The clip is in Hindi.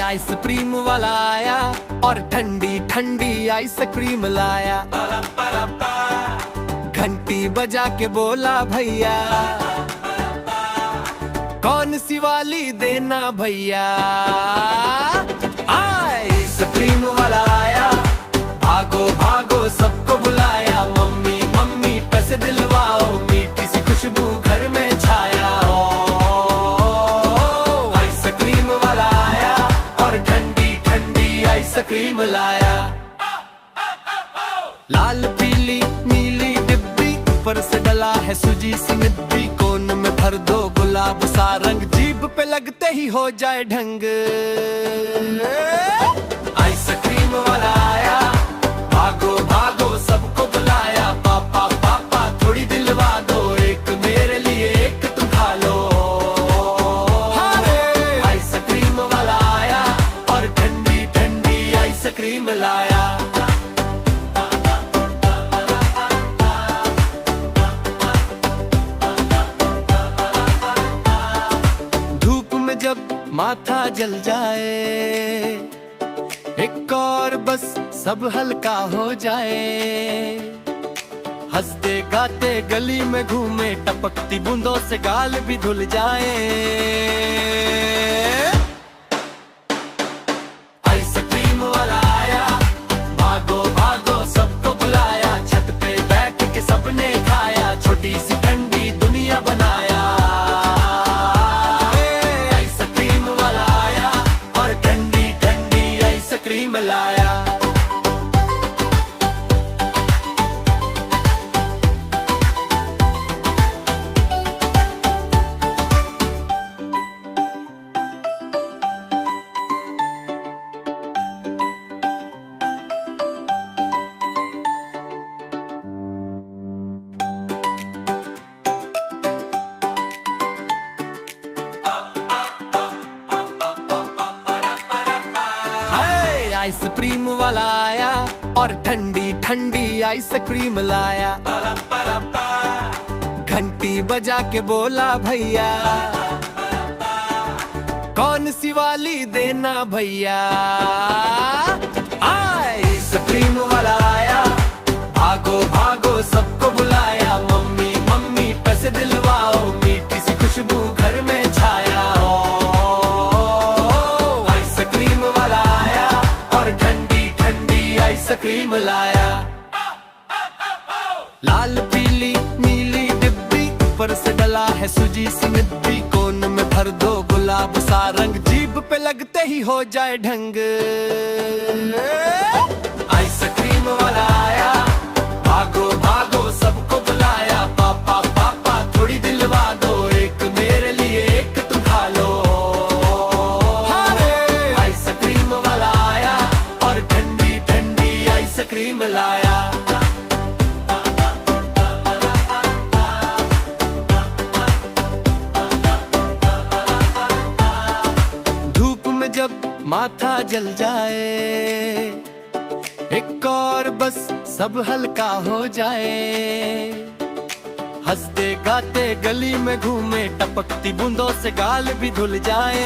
आइसक्रीम वाला आया और ठंडी ठंडी आइसक्रीम लाया। घंटी बजा के बोला भैया कौन सी वाली देना भैया। आइसक्रीम वाला आया, भागो भागो सबको बुलाया। मम्मी मम्मी पैसे दिलवाओ, मीठी सी खुशबू घर में छाया। आइसक्रीम वाला आया और ठंडी ठंडी आइसक्रीम लाया। लाल पीली नीली डिब्बी, ऊपर से डला है सूजी सी निब्बी। कोन में भर दो गुलाब सा रंग, जीभ पे लगते ही हो जाए ढंग। आइसक्रीम वाला आया, भागो भागो सबको बुलाया। पापा पापा थोड़ी दिलवा दो, एक मेरे लिए एक तुम खा लो। आइसक्रीम वाला आया और ठंडी ठंडी आइसक्रीम लाया। जब माथा जल जाए, एक और बस सब हल्का हो जाए। हंसते गाते गली में घूमे, टपकती बूंदों से गाल भी धुल जाए। आइसक्रीम वाला आया, भागो भागो सबको बुलाया। छत पे बैठ के सबने खाया, छोटी सी ठंडी दुनिया बनाया। आइसक्रीम लाया। आइसक्रीम वाला आया और ठंडी ठंडी आइसक्रीम लाया। घंटी बजा के बोला भैया कौन सी वाली देना भैया। आइसक्रीम वाला आया, भागो भागो सबको बुलाया। मम्मी मम्मी पैसे दिलवाओ, मीठी सी खुशबू घर में छाया। आइसक्रीम वाला आया और ठंडी ठंडी आइसक्रीम लाया। लाल पीली नीली डिब्बी, ऊपर से डला है सूजी सी निब्बी। कोन में भर दो गुलाब सा रंग, जीभ पे लगते ही हो जाए ढंग। आइसक्रीम वाला आया, भागो भागो सबको बुलाया। पापा पापा थोड़ी दिलवा दो, एक मेरे लिए एक तुम खा लो। आइसक्रीम वाला आया और ठंडी ठंडी आइसक्रीम लाया। धूप में जब माथा जल जाए, एक और बस सब हल्का हो जाए। हंसते गाते गली में घूमे, टपकती बूंदों से गाल भी धुल जाए।